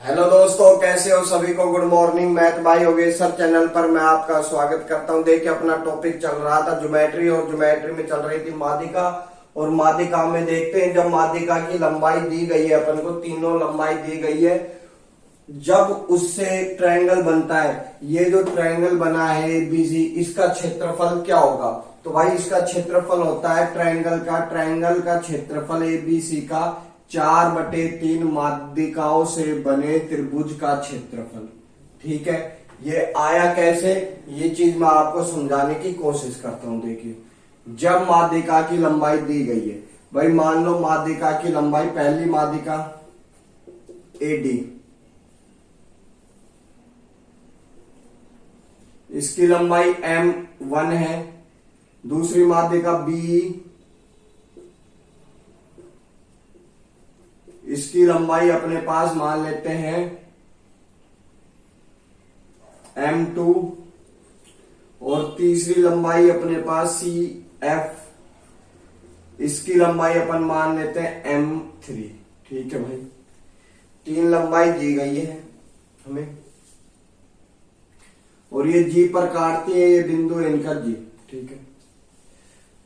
Hello दोस्तों, कैसे हो सभी को। Good morning. Math bye Yogesh sir channel पर मैं आपका स्वागत करता हूं। देखिए, अपना टॉपिक चल रहा था ज्योमेट्री और ज्योमेट्री में चल रही थी माध्यिका। और माध्यिका में देखते हैं, जब माध्यिका की लंबाई दी गई है, अपन को तीनों लंबाई दी गई है, जब उससे ट्रायंगल बनता है, ये जो ट्रायंगल बना है एबीसी, इसका क्षेत्रफल क्या होगा। तो भाई इसका क्षेत्रफल होता है ट्रायंगल का क्षेत्रफल एबीसी का 4/3 माध्यिकाओं से बने त्रिभुज का क्षेत्रफल। ठीक है, ये आया कैसे, ये चीज मैं आपको समझाने की कोशिश करता हूं। देखिए, जब माध्यिका की लंबाई दी गई है, भाई मान लो माध्यिका की लंबाई, पहली माध्यिका एडी, इसकी लंबाई M1 है। दूसरी माध्यिका बी, इसकी लंबाई अपने पास मान लेते हैं M2। और तीसरी लंबाई अपने पास CF, इसकी लंबाई अपन मान लेते हैं M3। ठीक है भाई, तीन लंबाई दी गई है हमें, और ये जी पर काटती है, ये बिंदु इनका जी। ठीक है,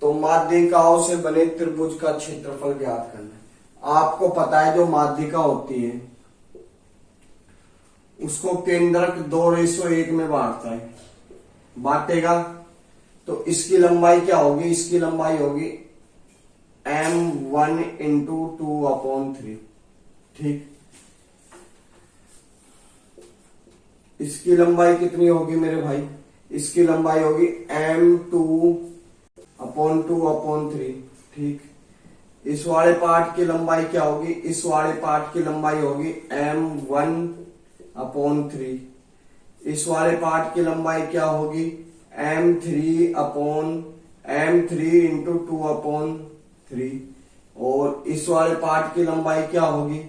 तो माध्यिकाओं से बने त्रिभुज का क्षेत्रफल ज्ञात करना है। आपको पता है जो माध्यिका होती है उसको केंद्रक 2:1 में बांटता है, बांटेगा। तो इसकी लंबाई क्या होगी, इसकी लंबाई होगी M1 × 2/3। ठीक, इसकी लंबाई कितनी होगी मेरे भाई, इसकी लंबाई होगी M2/2/3। ठीक, इस वाले पार्ट की लंबाई क्या होगी, इस वाले पार्ट की लंबाई होगी M1/3। इस वाले पार्ट की लंबाई क्या होगी M3 × 2/3। और इस वाले पार्ट की लंबाई क्या होगी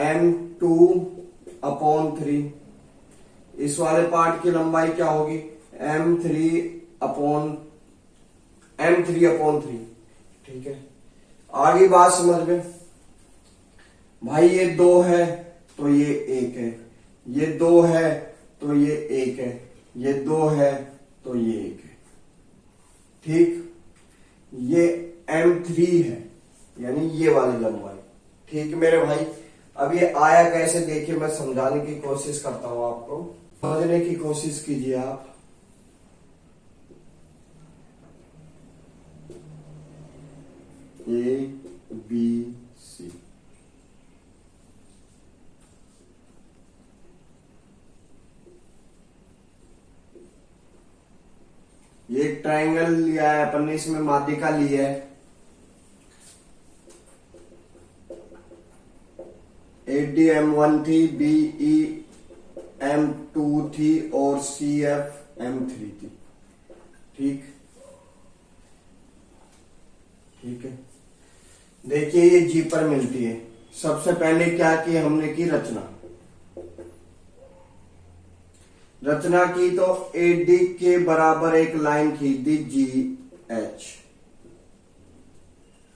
M2/3। इस वाले पार्ट की लंबाई क्या होगी M3/3। ठीक है, आगे बात समझ में। भाई ये 2 है तो ये 1 है, ये 2 है तो ये 1 है, ये 2 है तो ये 1 है। ठीक, ये M3 है, यानी ये वाली लंबाई। ठीक मेरे भाई, अब ये आया कैसे, देखिए मैं समझाने की कोशिश करता हूं, आपको समझने की कोशिश कीजिए आप। ABC, ये एक ट्रायंगल लिया है अपन ने, इसमें माध्यिका ली है। AD M1 थी, BE M2 थी और CF M3 थी। ठीक, ठीक है, देखिए ये जी पर मिलती है। सबसे पहले क्या की हमने की, रचना की, तो AD के बराबर एक लाइन खींच दी GH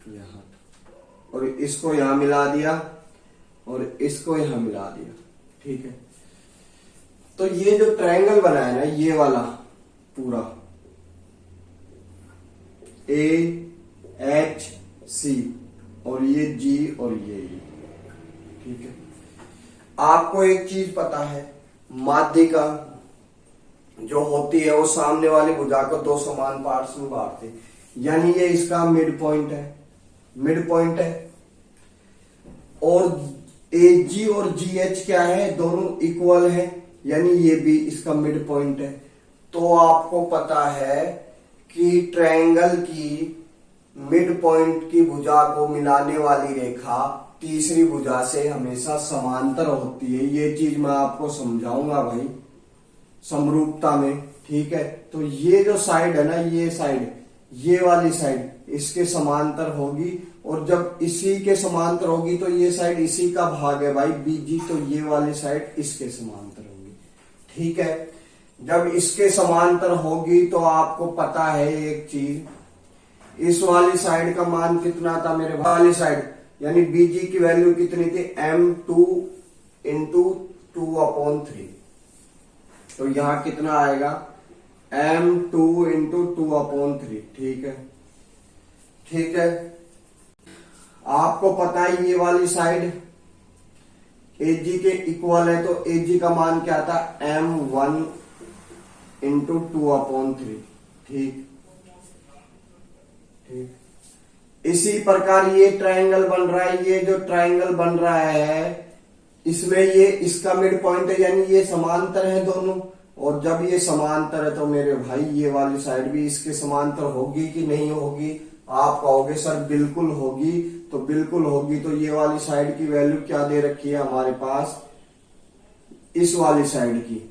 यहां, और इसको यहां मिला दिया और इसको यहां मिला दिया। ठीक है, तो ये जो ट्रायंगल बना है ना, ये वाला पूरा AHC, और ये G और ये E। ठीक है, आपको एक चीज पता है, माध्यिका जो होती है वो सामने वाली भुजा को 2 समान पार्ट्स में बांटती है, यानी ये इसका मिड पॉइंट है। और AG और GH क्या है, दोनों इक्वल है, यानी ये भी इसका मिड पॉइंट है। तो आपको पता है कि ट्रायंगल की मिड पॉइंट की भुजा को मिलाने वाली रेखा तीसरी भुजा से हमेशा समांतर होती है। ये चीज मैं आपको समझाऊंगा भाई समरूपता में। ठीक है, तो ये जो साइड है ना, ये साइड, ये वाली साइड इसके समांतर होगी, और जब इसी के समांतर होगी तो ये साइड इसी का भाग है भाई BG, तो ये वाली साइड इसके समांतर होगी। ठीक है, जब इसके समांतर होगी तो आपको पता है एक चीज, इस वाली साइड का मान कितना था मेरे वाली साइड, यानी BG की वैल्यू कितनी थी M2 × इंटू 2/3। तो यहां कितना आएगा m2 इंटू 2/3। ठीक है, ठीक है। आपको पता है ये वाली साइड AG के इक्वल है, तो AG का मान क्या था m1 इंटू 2/3। ठीक ठीक। इसी प्रकार ये ट्रायंगल बन रहा है, ये जो ट्रायंगल बन रहा है इसमें ये इसका मिड पॉइंट है, यानी ये समांतर है दोनों। और जब ये समांतर है तो मेरे भाई ये वाली साइड भी इसके समांतर होगी कि नहीं होगी? आप कहोगे सर बिल्कुल होगी, तो बिल्कुल होगी। तो ये वाली साइड की वैल्यू क्या दे रखी है हमारे पास? इस वाली साइड की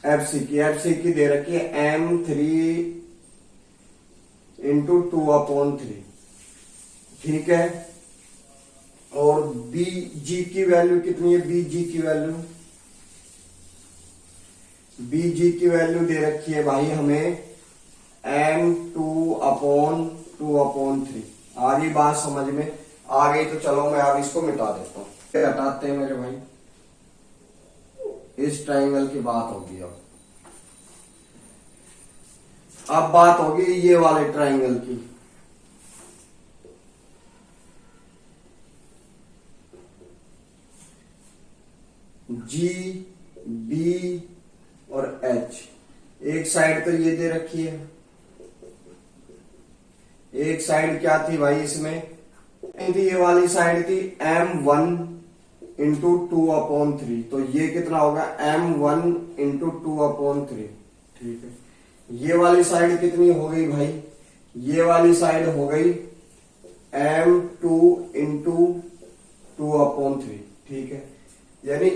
एफसी की दे रखी है m3 इंटू 2/3। ठीक है। और BG की वैल्यू कितनी है? BG की वैल्यू दे रखी है भाई हमें m2/2/3। आ गई बात समझ में? आ गई तो चलो मैं अब इसको मिटा देता हूं। हटाते हैं मेरे भाई, इस ट्रायंगल की बात होगी। अब बात होगी ये वाले ट्रायंगल की। G, B और H। एक साइड तो ये दे रखी है, एक साइड क्या थी भाई इसमें? ये वाली साइड थी m1 इंटू 2/3। तो ये कितना होगा m1 इंटू 2/3। ठीक है। ये वाली साइड कितनी हो गई भाई? ये वाली साइड हो गई m2 इंटू 2/3। ठीक है। यानी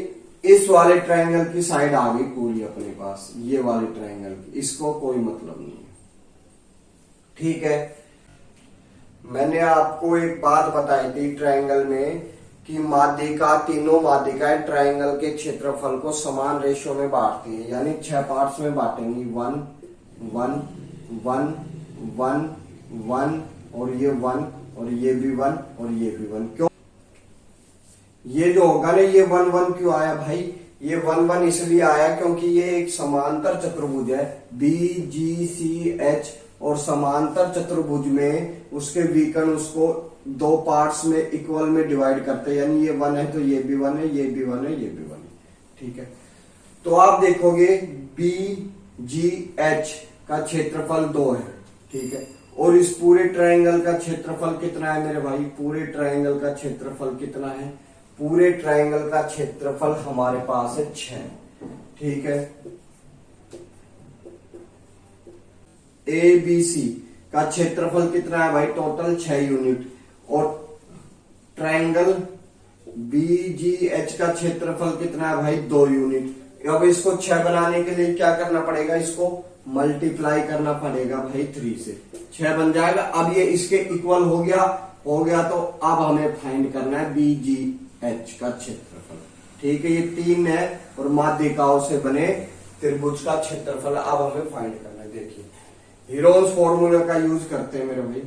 इस वाले ट्रायंगल की साइड आ गई पूरी अपने पास, ये वाले ट्रायंगल की, इसको कोई मतलब नहीं है। ठीक है। मैंने आपको एक बात बताई थी ट्रायंगल में कि माध्यिका, तीनों माध्यिकाएं ट्रायंगल के क्षेत्रफल को समान रेशियो में बांटती है, यानी 6 पार्ट्स में बांटेंगी। 1 1 1 1 1 और ये 1 और ये भी 1 और ये भी 1। क्यों ये जो होगा ना, ये 1 1 क्यों आया भाई? ये 1 1 इसलिए आया क्योंकि ये एक समांतर चतुर्भुज है BGCH, और समांतर चतुर्भुज में उसके विकर्ण उसको 2 पार्ट्स में इक्वल में डिवाइड करते हैं, यानी ये 1 है तो ये भी 1 है, ये भी 1 है, ये भी 1 है। ठीक है। तो आप देखोगे BGH का क्षेत्रफल 2 है। ठीक है। और इस पूरे ट्रायंगल का क्षेत्रफल कितना है मेरे भाई? पूरे ट्रायंगल का क्षेत्रफल कितना है? पूरे ट्रायंगल का क्षेत्रफल हमारे पास है 6। ठीक है। ABC का क्षेत्रफल कितना है भाई? Total 6 unit. और ट्रायंगल BGH का क्षेत्रफल कितना है भाई? 2 यूनिट। अब इसको 6 बनाने के लिए क्या करना पड़ेगा? इसको मल्टीप्लाई करना पड़ेगा भाई 3 से, 6 बन जाएगा। अब ये इसके इक्वल हो गया तो अब हमें फाइंड करना है BGH का क्षेत्रफल। ठीक है। ये 3 है और माध्यिकाओं से बने त्रिभुज का क्षेत्रफल अब हमें फाइंड करना है। देखिए हीरोन्स फॉर्मूला का यूज करते हैं मेरे भाई।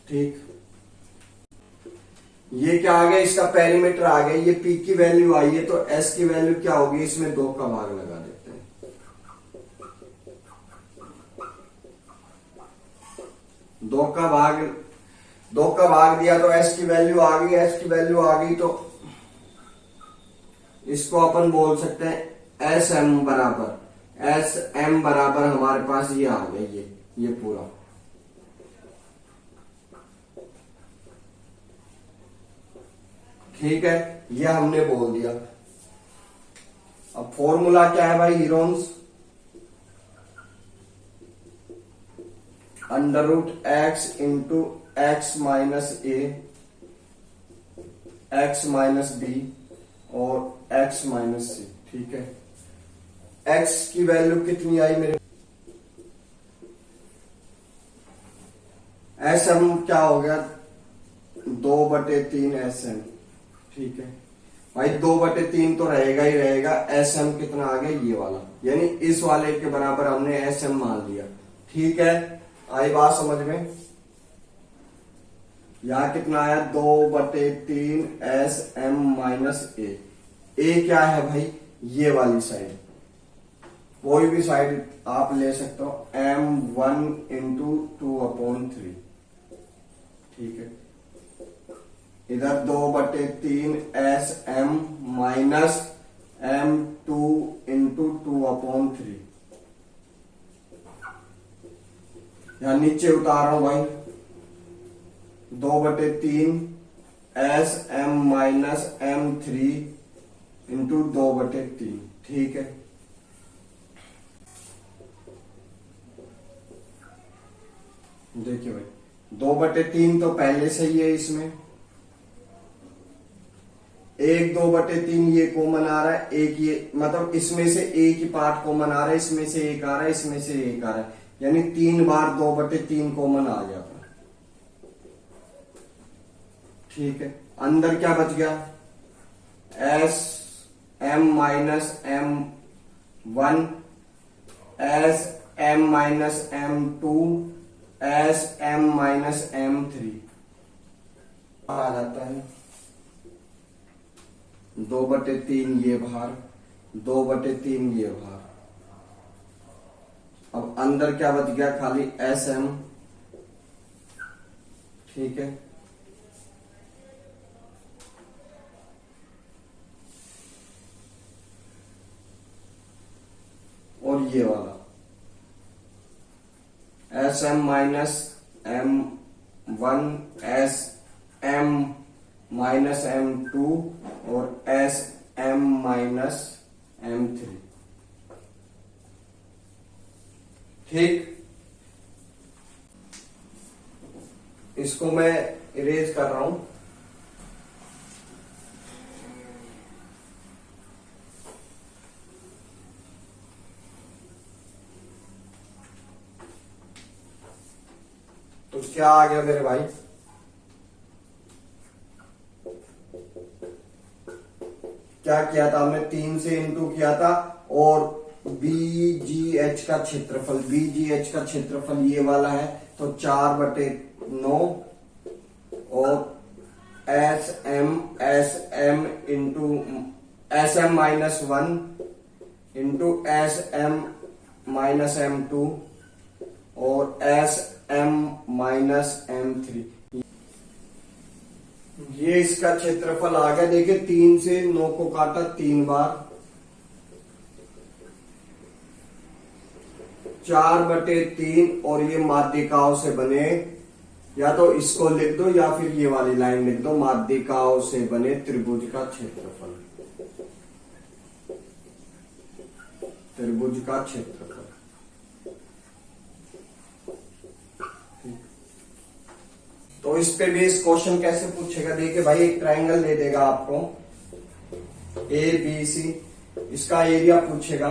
ठीक। ये क्या आ गया? इसका पेरीमीटर आ गया। ये P की वैल्यू आई है तो S की वैल्यू क्या होगी? इसमें 2 का भाग लगा देते हैं। 2 का भाग दिया तो S की वैल्यू आ गई। S की वैल्यू आ गई तो इसको अपन बोल सकते हैं SM बराबर हमारे पास ये आ गया, ये पूरा। ठीक है। ये हमने बोल दिया। अब फॉर्मूला क्या है भाई? Heron's √x into x minus a, x minus b और x माइनस c। ठीक है। x की वैल्यू कितनी आई मेरे? SM क्या हो गया? 2/3 SM। ठीक है भाई, 2/3 तो रहेगा ही रहेगा। SM कितना आ गया? ये वाला, यानी इस वाले के बराबर हमने SM मान लिया। ठीक है। आई बात समझ में? यहाँ कितना आया 2/3 एस एम माइनस ए क्या है भाई, ये वाली साइड, कोई भी साइड आप ले सकते हो, m1 इंटू 2/3, ठीक है। इधर 2/3 S M minus m2 into 2/3, यहां नीचे उतार रहा हूं भाई, 2/3 S M minus m3 into 2/3, ठीक है। देखिए भाई 2/3 तो पहले से ही है इसमें, एक 2/3 ये कॉमन आ रहा है, एक ये मतलब इसमें से एक ही पार्ट कॉमन आ रहा है, इसमें से एक आ रहा है, इसमें से एक आ रहा है, यानी 3 बार 2/3 कॉमन आ गया, ठीक है। अंदर क्या बच गया, S M minus m1 S M minus m2 S M minus m3 आ जाता है, 2/3 ये बाहर, 2/3 ये बाहर। अब अंदर क्या बच गया, खाली एस एम, ठीक है। और ये वाला S M minus m1 S M minus m2 और एस एम माइनस m3, ठीक। इसको मैं इरेज कर रहा हूं, तो क्या आ गया मेरे भाई, क्या किया था हमने, 3 से इंटू किया था, और BGH का क्षेत्रफल, BGH का क्षेत्रफल ये वाला है, तो 4/9 और S M into S M minus 1 into S M minus m2 और एस एम माइनस m3, ये इसका क्षेत्रफल आ गया। देखिए 3 से 9 को काटा 3 बार, 4/3, और ये माध्यिकाओं से बने, या तो इसको लिख दो या फिर ये वाली लाइन लिख दो, माध्यिकाओं से बने त्रिभुज का क्षेत्रफल, त्रिभुज का क्षेत्रफल। तो इस पे बेस क्वेश्चन कैसे पूछेगा, देखिए भाई एक ट्रायंगल दे देगा आपको ABC, इसका एरिया पूछेगा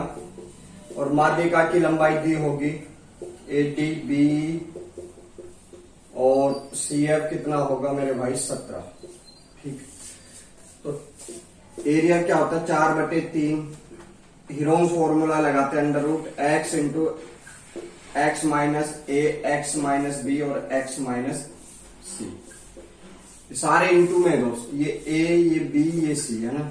और माध्यिका की लंबाई दी होगी ADB और CF कितना होगा मेरे भाई 17, ठीक। तो एरिया क्या होता है 4/3, हीरोन्स फॉर्मूला लगाते हैं, √x into x minus a x minus b और x माइनस c, सारे इंटू में दोस्त, ये a ये b ये c है ना।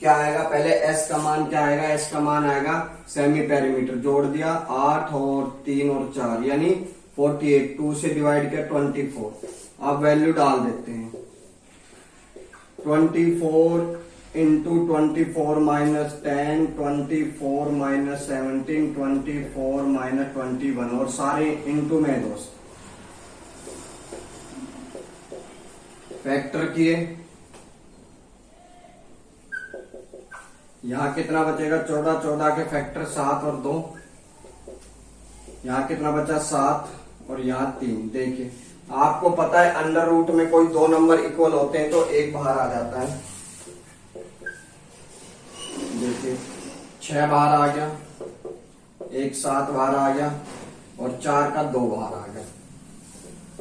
क्या आएगा, पहले s का मान क्या आएगा, s का मान आएगा सेमी पेरीमीटर, जोड़ दिया 8 और 3 और 4 यानी 48, 2 से डिवाइड किया 24, अब वैल्यू डाल देते हैं, 24 इंटू 24 माइनस 10, 24 माइनस 17, 24 माइनस 21, और सारे इंटू में दोस्त, फैक्टर किए, यहां कितना बचेगा 14, 14 के फैक्टर 7 और 2, यहां कितना बचा 7 और यहां 3। देखिए आपको पता है अंडर रूट में कोई 2 नंबर इक्वल होते हैं तो एक बाहर आ जाता है, देखिए 6 बाहर आ गया, एक 7 बाहर आ गया और 4 का 2 बाहर आ गया,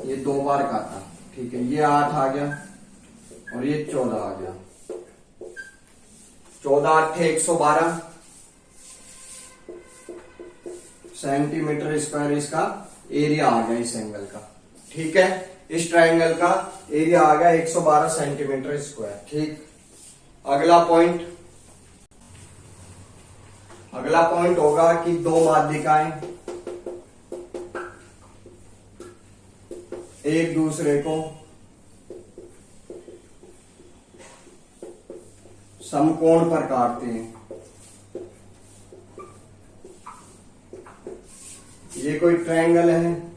ये 2 बार का था, ठीक है। ये 8 आ गया और ये 14 आ गया, 14 8 112 सेंटीमीटर स्क्वायर इसका एरिया आ गया इस एंगल का, ठीक है। इस ट्रायंगल का एरिया आ गया 112 सेंटीमीटर स्क्वायर। ठीक, अगला पॉइंट होगा कि दो माध्यिकाएं एक दूसरे को समकोण पर काटते हैं। ये कोई ट्रायंगल है,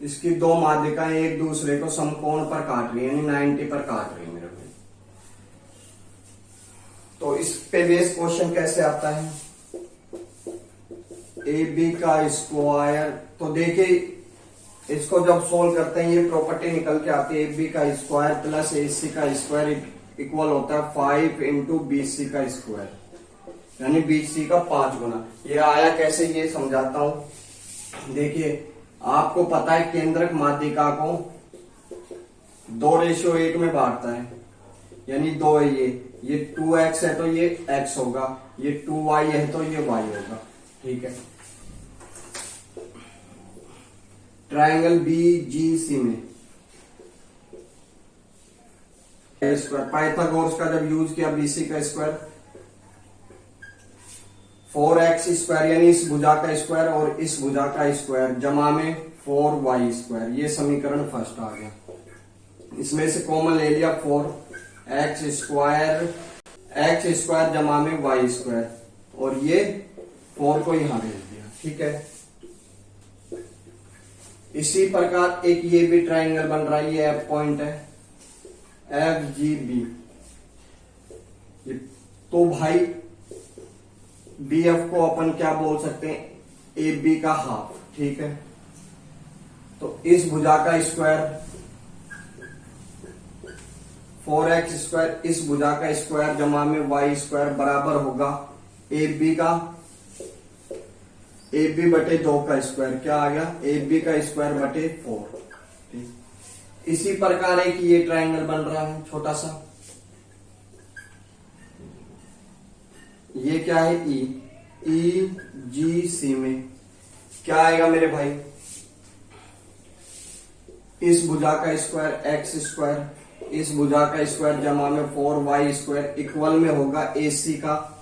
इसकी दो माध्यिकाएं एक दूसरे को समकोण पर काट रही है, यानी 90 पर काट रही है मेरे भाई। तो इस पे बेस क्वेश्चन कैसे आता है, ए बी का स्क्वायर। तो देखिए इसको जब सोल्व करते हैं ये प्रॉपर्टी निकल के आती है, ए बी का स्क्वायर प्लस ए सी का स्क्वायर इक्वल होता है 5 इंटू बी सी का स्क्वायर, यानी बी सी का 5 गुना। ये आया कैसे ये समझाता हूं। देखिए आपको पता है केंद्रक माध्यिका को 2:1 में बांटता है, यानी 2 है ये 2x है तो ये x होगा, ये 2y है तो ये y होगा। ठीक है, ट्रायंगल BGC में स्क्वायर पाइथागोरस का जब यूज किया, BC का स्क्वायर 4x स्क्वायर, यानी इस भुजा का स्क्वायर और इस भुजा का स्क्वायर जमा में 4y स्क्वायर, ये समीकरण फर्स्ट आ गया। इसमें से कॉमन ले लिया 4x स्क्वायर जमा में y स्क्वायर, और ये 4 को यहां भेज दिया। ठीक है, इसी प्रकार एक ये भी ट्रायंगल बन रहा है, ये F पॉइंट है FGB। तो भाई BF को अपन क्या बोल सकते हैं, AB का हाफ। ठीक है, तो इस भुजा का स्क्वायर 4x स्क्वायर, इस भुजा का स्क्वायर जमा में y स्क्वायर बराबर होगा AB बटे 2 का स्क्वायर। क्या आ गया, AB का स्क्वायर बटे 4। ठीक, इसी प्रकार एक ये ट्रायंगल बन रहा है छोटा सा, ये क्या है EGC में क्या आएगा मेरे भाई, इस भुजा का स्क्वायर x स्क्वायर, इस भुजा का स्क्वायर जमा में 4y स्क्वायर इक्वल में होगा AC का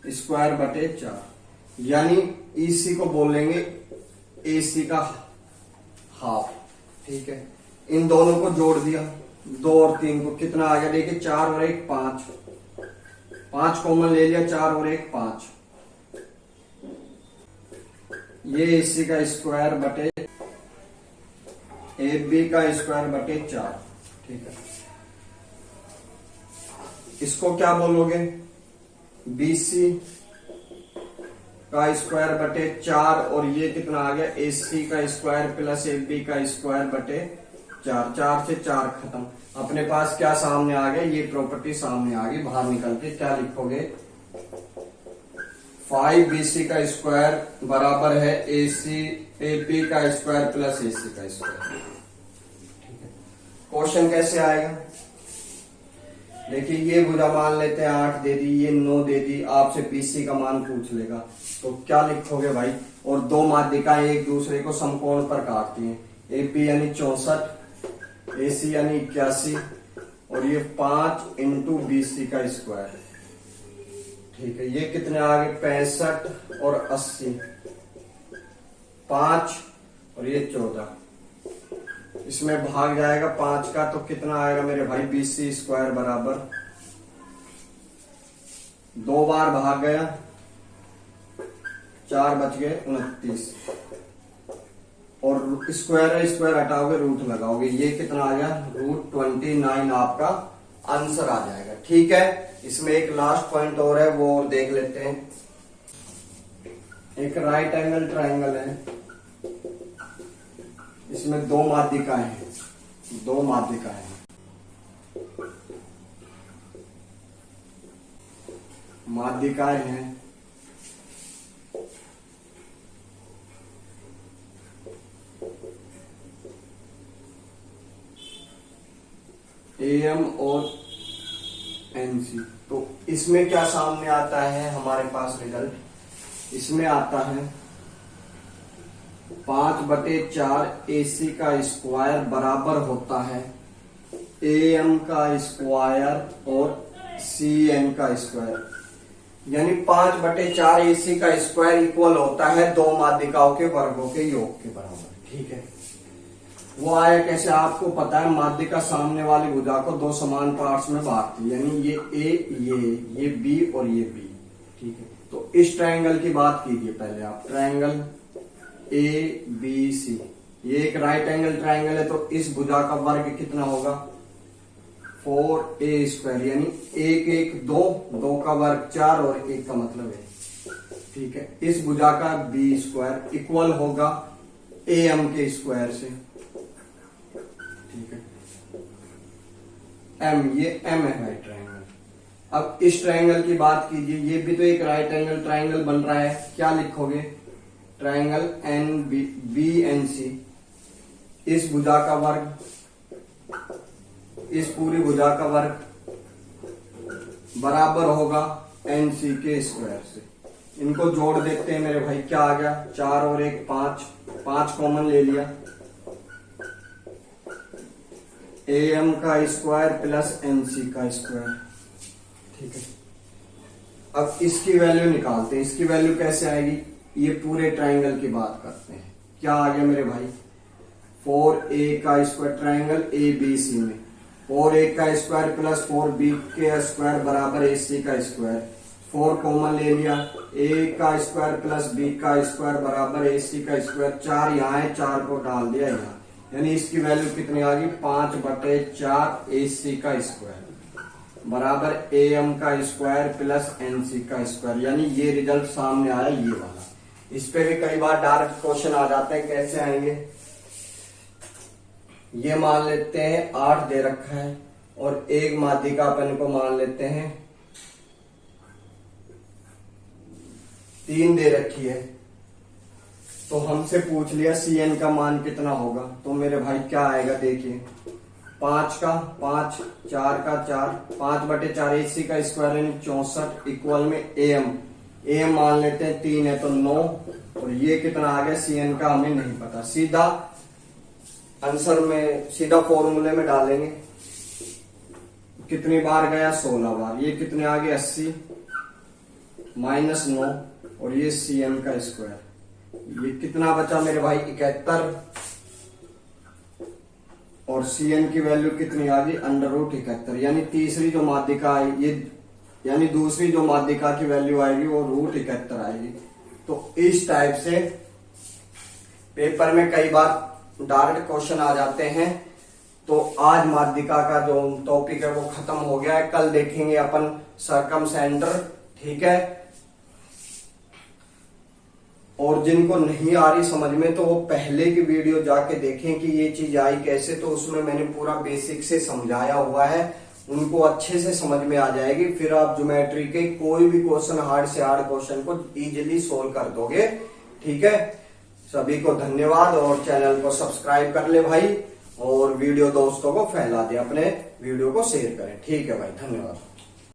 स्क्वायर बटे 4, यानी EC को बोलेंगे AC का हाफ। ठीक है, इन दोनों को जोड़ दिया, 2 और 3 को, कितना आ गया देखिए 4 और 1 5 कॉमन ले लिया, 4 और 1 5, ये AC का स्क्वायर बटे AB का स्क्वायर बटे 4। ठीक है, इसको क्या बोलोगे, BC का स्क्वायर बटे 4, और ये कितना आ गया AC का स्क्वायर प्लस AB का स्क्वायर बटे 4। 4 से 4 खत्म, अपने पास क्या सामने आ गया, ये प्रॉपर्टी सामने आ गई। बाहर निकल के क्या लिखोगे, 5BC का स्क्वायर बराबर है AB का स्क्वायर प्लस AC का स्क्वायर। क्वेश्चन कैसे आएगा, देखिए ये भुजा मान लेते हैं 8 दे दी, ये 9 दे दी, आपसे BC का मान पूछ लेगा तो क्या लिखोगे भाई। और दो माध्यिकाएं एक दूसरे को समकोण पर काटती हैं, AB यानी 64, AC यानी 81, और ये 5 इंटू BC का स्क्वायर। ठीक है, ये कितने आ गए 65 और 80, 5 और ये 14, इसमें भाग जाएगा 5 का तो कितना आएगा मेरे भाई, BC स्क्वायर बराबर 2 बार भाग गया, 4 बच गए 29, और स्क्वायर है, स्क्वायर हटाओगे रूट लगाओगे, ये कितना आ गया √29 आपका आंसर आ जाएगा। ठीक है, इसमें एक लास्ट पॉइंट और है, वो और देख लेते हैं। एक राइट एंगल ट्रायंगल है, इसमें दो माध्यिकाएं हैं, माध्यिकाएं हैं, AM और NC। तो इसमें क्या सामने आता है हमारे पास रिजल्ट, इसमें आता है 5/4 AC का स्क्वायर बराबर होता है AM का स्क्वायर और CN का स्क्वायर। यानी 5/4 AC का स्क्वायर इक्वल होता है दो माध्यिकाओं के वर्गों के योग के बराबर। ठीक है, वो आया कैसे आपको पता है, माध्यिका सामने वाली भुजा को दो समान पार्ट्स में बांटती है, यानी ये A ये B और ये B। ठीक है, तो इस ट्रायंगल की बात कीजिए पहले आप, ट्रायंगल ABC, ये एक राइट एंगल ट्रायंगल है, तो इस भुजा का वर्ग कितना होगा 4A², यानी 1 1 2, 2 का वर्ग 4 और 1 का मतलब है। ठीक है, इस भुजा का B² इक्वल होगा AM के स्क्वायर से। ठीक है, M, ये M है राइट ट्रायंगल। अब इस ट्रायंगल की बात कीजिए, ये भी तो एक राइट एंगल ट्रायंगल बन रहा है, क्या लिखोगे, ट्रायंगल BNC। इस भुजा का वर्ग, इस पूरी भुजा का वर्ग बराबर होगा NC के स्क्वायर से। इनको जोड़ देते हैं मेरे भाई, क्या आ गया 4 और 1 5, 5 कॉमन ले लिया, AM का स्क्वायर प्लस NC का स्क्वायर। ठीक है, अब इसकी वैल्यू निकालते हैं। इसकी वैल्यू कैसे आएगी, ये पूरे ट्रायंगल की बात करते हैं। क्या आ गया मेरे भाई 4A का स्क्वायर, ट्रायंगल ABC में 4A का स्क्वायर प्लस 4B के स्क्वायर बराबर AC का स्क्वायर। 4 कॉमन ले लिया, A का स्क्वायर प्लस B का स्क्वायर बराबर AC का स्क्वायर। 4 यहाँ है, 4 को डाल दिया यहाँ, यानी इसकी वैल्यू कितनी आ गई 5/4 AC का स्क्वायर बराबर AM का स्क्वायर प्लस NC का स्क्वायर। यानी ये रिजल्ट सामने आया ये वाला। इस पे भी कई बार डायरेक्ट क्वेश्चन आ जाते हैं, कैसे आएंगे, ये मान लेते हैं 8 दे रखा है और एक माध्यिका अपन को मान लेते हैं 3 दे रखी है, तो हमसे पूछ लिया CN का मान कितना होगा, तो मेरे भाई क्या आएगा देखिए, 5 का 5, 4 का 4, 5/4 AC का स्क्वायर यानी 64 इक्वल में AM मान लेते हैं 3 है तो 9, और ये कितना आ गया CN का हमें नहीं पता, सीधा आंसर में सीधा फॉर्मूले में डालेंगे। कितनी बार गया 16 बार, ये कितने आ गए 80 माइनस 9 और ये CN का स्क्वायर, ये कितना बचा मेरे भाई 71 और CN की वैल्यू कितनी आ गई √71। यानी तीसरी जो माध्यिका आई ये, यानी दूसरी जो माध्यिका की वैल्यू आएगी वो √71 आएगी। तो इस टाइप से पेपर में कई बार डायरेक्ट क्वेश्चन आ जाते हैं। तो आज माध्यिका का जो टॉपिक है वो खत्म हो गया है, कल देखेंगे अपन सर्कमसेंटर। ठीक है, और जिनको नहीं आ रही समझ में तो वो पहले की वीडियो जाके देखें कि ये चीज आई कैसे, तो उसमें मैंने पूरा बेसिक से समझाया हुआ है, उनको अच्छे से समझ में आ जाएगी। फिर आप ज्योमेट्री के कोई भी क्वेश्चन, हार्ड से हार्ड क्वेश्चन को इजीली सोल्व कर दोगे। ठीक है, सभी को धन्यवाद और चैनल को सब्सक्राइब कर ले भाई, और वीडियो दोस्तों को फैला दे, अपने वीडियो को शेयर करें। ठीक है भाई, धन्यवाद।